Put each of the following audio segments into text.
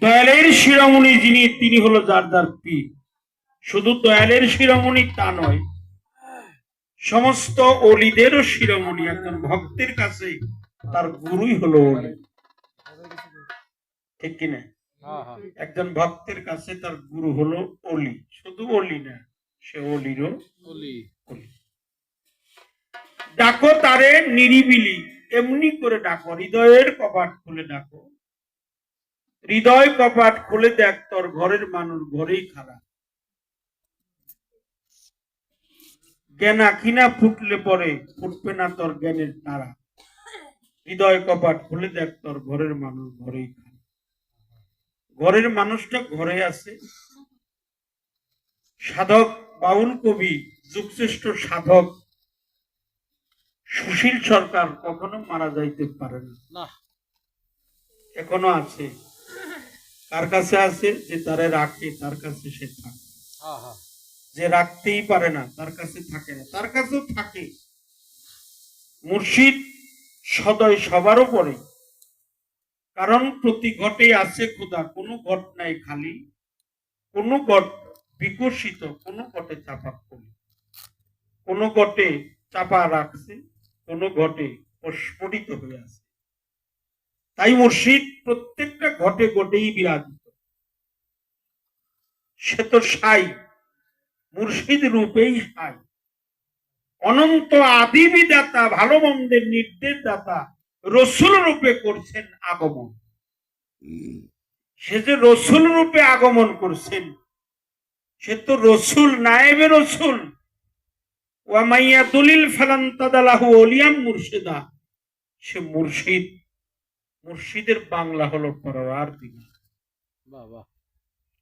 দয়ালের শিরোমণি যিনি, তিনি হলো যার যার পীর। শুধু দয়ালের শিরোমণি তা নয়, সমস্ত অলিদেরও শিরোমণি। একজন ভক্তের কাছে তার গুরুই হলো অলি, ঠিক কিনা? একজন ভক্তের কাছে তার গুরু হলো অলি, শুধু অলি না, সে অলিরও অলি। ডাকো তারে নিরিবিলি, এমনি করে ডাকো, হৃদয়ের কপাট খুলে ডাকো। হৃদয় কপাট খুলে দেখ, তোর ঘরের মানুষ ঘরেই খারাপ। জ্ঞান আখিনা ফুটলে পরে ফুটবে না তোর জ্ঞানের তারা। হৃদয় কপাট খুলে দেখ, তোর ঘরের মানুষ ঘরেই খারাপ। ঘরের মানুষটা ঘরে আছে। সাধক বাউল কবি যুগশ্রেষ্ঠ সাধক সুশীল সরকার কখনো মারা যাইতে পারে না, এখনো আছে। কার কাছে আছে? যে তারে রাখে তার কাছে সে থাকে, যে রাখতেই পারে না তার কাছে থাকে না, তার কাছেও থাকে। মুর্শিদ সদয় সবার উপরে, কারণ প্রতি ঘটে আছে খোদা, কোনো ঘট নাই খালি, কোনো ঘট বিকশিত, কোনো ঘটে চাপা পড়ে, কোনো ঘটে চাপা রাখছে, কোনো ঘটে প্রস্ফুটিত হয়ে আছে। তাই মুর্শিদ প্রত্যেকটা ঘটে ঘটেই বিরাজিত। সে তো সাই, মুর্শিদ রূপেই সাই। অনন্ত আদি বিদাতা, ভালো মন্দের নির্দেশ দাতা, রসুল রূপে করছেন আগমন। সে যে রসুল রূপে আগমন করছেন, সে তো রসুল, নায়েবে রসুল। ওয়ামাইয়া দলিল ফালান্তাদালাহু ওলিয়াম মুর্শিদা, সে মুর্শিদ। মুর্শিদের বাংলা হলো পরওয়ারদিগার।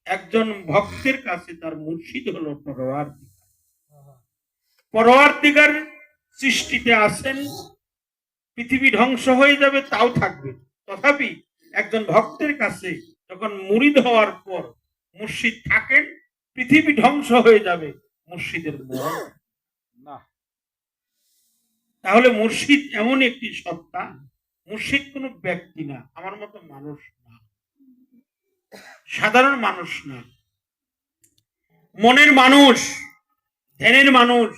একজন ভক্তের কাছে তার মুর্শিদ হলো পরওয়ারদিগার। পরওয়ারদিগার সৃষ্টিতে আছেন, পৃথিবী ধ্বংস হয়ে যাবে তাও থাকবে, তথাপি একজন ভক্তের কাছে যখন মুরিদ হওয়ার পর মুর্শিদ থাকেন, পৃথিবী ধ্বংস হয়ে যাবে, মুর্শিদের মরণ না। তাহলে মুর্শিদ এমন একটি সত্তা, মুর্শিদ কোনো ব্যক্তি না, আমার মতো মানুষ না, সাধারণ মানুষ না, মনের মানুষ, ধ্যানের মানুষ,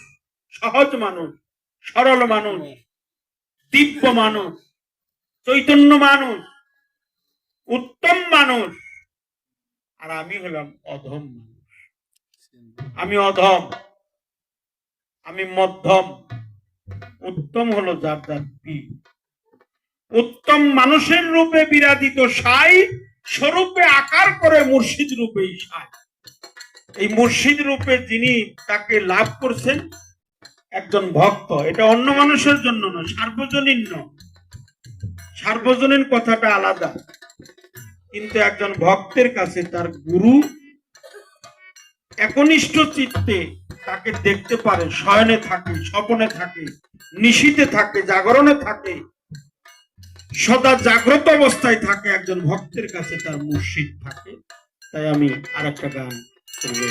সহজ মানুষ, সরল মানুষ, দিব্য মানুষ, চৈতন্য মানুষ, উত্তম মানুষ। আর আমি হলাম অধম মানুষ। আমি অধম, আমি মধ্যম, উত্তম হলো যার যার পীর। উত্তম মানুষের রূপে বিরাজিত সাই, স্বরূপে আকার করে মুর্শিদ রূপেই সাই। এই মুর্শিদ রূপে যিনি তাকে লাভ করছেন একজন ভক্ত, এটা অন্য মানুষের জন্য নয়, সার্বজনীন নয়। সার্বজনীন কথাটা আলাদা, কিন্তু একজন ভক্তের কাছে তার গুরু একনিষ্ঠ চিত্তে তাকে দেখতে পারে। শয়নে থাকে, স্বপনে থাকে, নিশীতে থাকে, জাগরণে থাকে, সদা জাগ্রত অবস্থায় থাকে। একজন ভক্তের কাছে তার মুর্শিদ থাকে। তাই আমি আর একটা গান করব।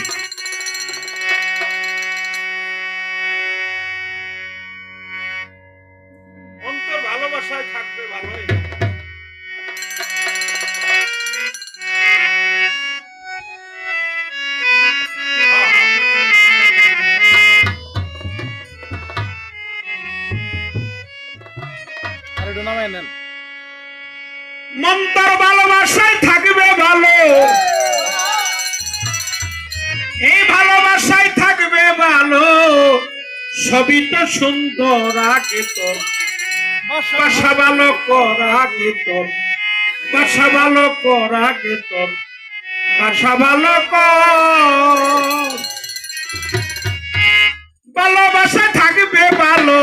অন্তর ভালোবাসায় থাকবে, ভালো হয়ে যাবে। মন্তর ভালোবাসায় থাকবে ভালো, এই ভালোবাসায় থাকবে ভালো, সবই তো সুন্দর আগে তোর বাসা ভালো কর, আগে তোর বাসা ভালো কর, আগে তোর বাসা ভালো কর। ভালোবাসায় থাকবে ভালো,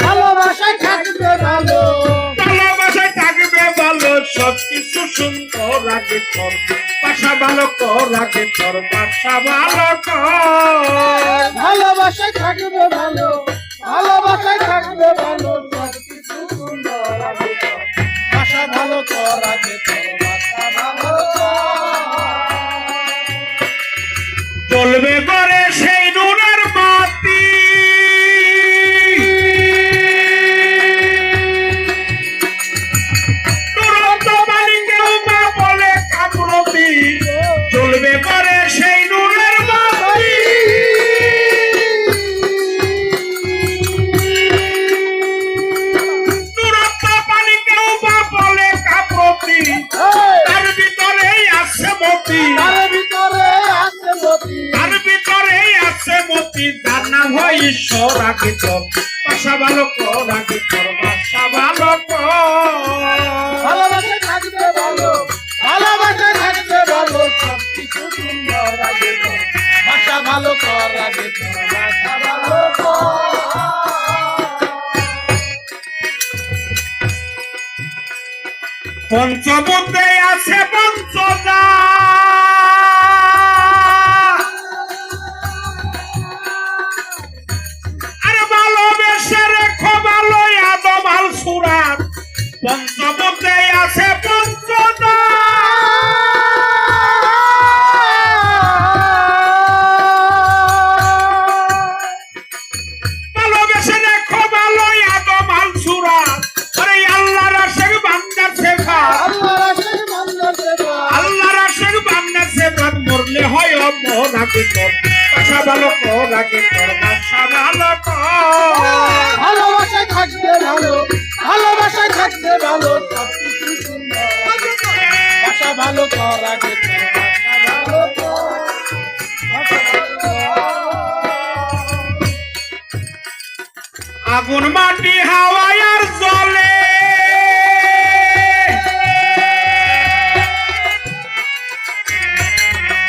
ভালোবাসায় থাকবে ভালো, ভালোবাসায় থাকবে ভালো, সবকিছু সুন্দর আগে তোর বাসা ভালো কর, আগে তোর বাসা ভালো কর। ভালোবাসায় থাকবে ভালো, ভালোবাসায় থাকবে ভালো, সবকিছু সুন্দর আগে তোর বাসা ভালো কর, আগে তোর বাসা ভালো কর। চলবে করে সেই নুনের বাতি, দুরন্ত বাণী কেউ মা বলে কামড় পঞ্চভূতে আছে পঞ্চদা, আর ভালোবেসে রেখো ভালো আদম আল সুরাত। পঞ্চভূতে আছে পঞ্চদা, ভালোবেসে রেখো ভালো আদম আল সুরাত। আরে আল্লাহ রাশের বান্দার সেবা, আল্লাহ রাশের বান্দার সেবা মরলে হয় অপরাধে তোর। বাসা ভালো কর আগে তোর, বাসা ভালো কর। ভালোবাসায় থাকবে ভালো, ভালোবাসায় থাকবে ভালো, সবকিছু সুন্দর। বাসা ভালো কর আগে তোর, বাসা ভালো কর, বাসা ভালো কর। আগুন মাটি হাওয়ায় আর জলে,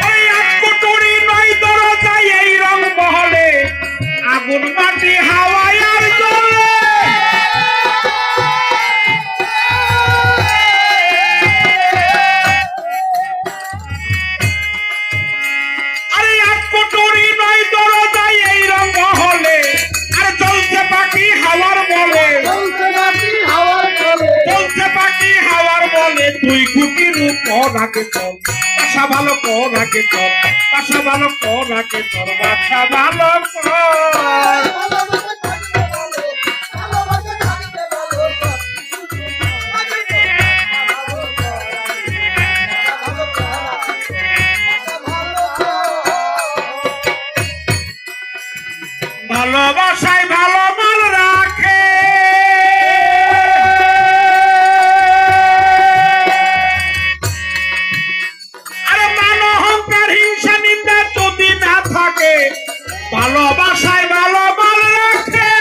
ওই এক কুটুরি নয় দরজায় এই রং বহলে। আগুন মাটি হাওয়ায় আর জলে, আরে এক কুটুরি নয় দরজায় এই রং বহলে। আর চলছে পাখি হাওয়ার বলে, চলছে নাকি হাওয়ার বলে, চলছে পাখি হাওয়ার বলে। তুই কুটির উপর আগে চল, বাসা ভালো কর আগে চল, বাসা ভালো কর আগে চল, বাসা ভালো কর। ভালোবাসায় থাকবে ভালো, ভালোবাসায় থাকবে ভালো, সবকিছু সুন্দর। বাসা ভালো কর আগে, বাসা ভালো কর আগে, বাসা ভালো কর। ভালোবাসায় ভালো মাল রাখে, আরে মান অহংকার হিংসা নিন্দা যদি না থাকে। ভালোবাসায় ভালো মাল রাখে,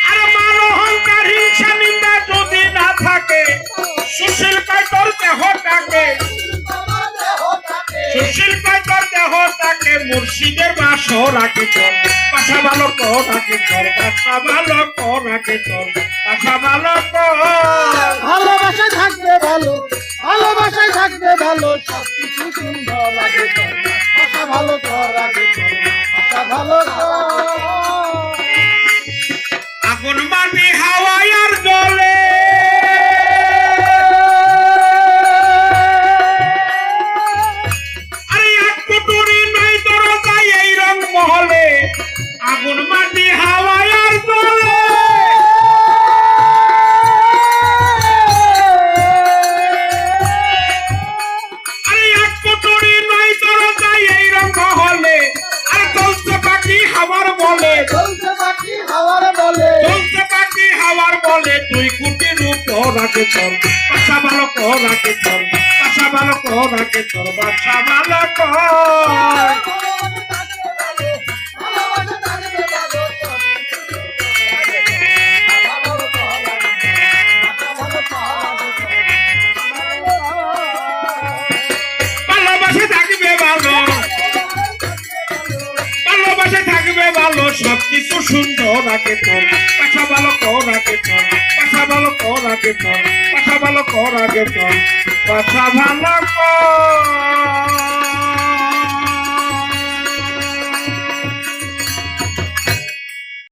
আরে মান অহংকার হিংসা নিন্দা যদি না থাকে। সুশীল কয় তোর দেহটাকে, সুশীল কয় তোর দেহটাকে মুর্শিদের বাসর আগে চল, বাসা ভালো কর আগে চল, বাসা ভালো কর আগে চল, বাসা ভালো কর। ভালোবাসায় থাকবে ভালো, ভালোবাসায় থাকবে ভালো, সবকিছু সুন্দর লাগে তোর। বাসা ভালো কর আগে তোর, বাসা ভালো কর। আগুন মাটি হাওয়ায় আর জলে, আরে এক কুটুরি নাই দরজায় এই রং মহলে। আগুন মাটি হাওয়ায় আর জলে, আরে এক কুটুরি নাই দরজায় এই রং মহলে। আর চলছে পাখি হাওয়ার বলে, চলছে নাকি হাওয়ার বলে, চলছে পাখি হাওয়ার বলে। তুই কুটির উপর আগে চল, বাসা ভালো কর আগে চল, বাসা ভালো কর আগে চল, বাসা ভালো কর। ভালোবাসায় থাকবে ভালো, ভালোবাসায় থাকবে ভালো, সবকিছু সুন্দর লাগে তোর। বাসা ভালো কর আগে, বাসা ভালো কর। ভালোবাসা থাকবে ভালো, ভালোবাসা থাকবে ভালো, সবকিছু সুন্দর আগে তোর। বাসা ভালো কর আগে তোর, বাসা ভালো কর আগে তোর, বাসা ভালো কর আগে তোর, বাসা ভালো কর।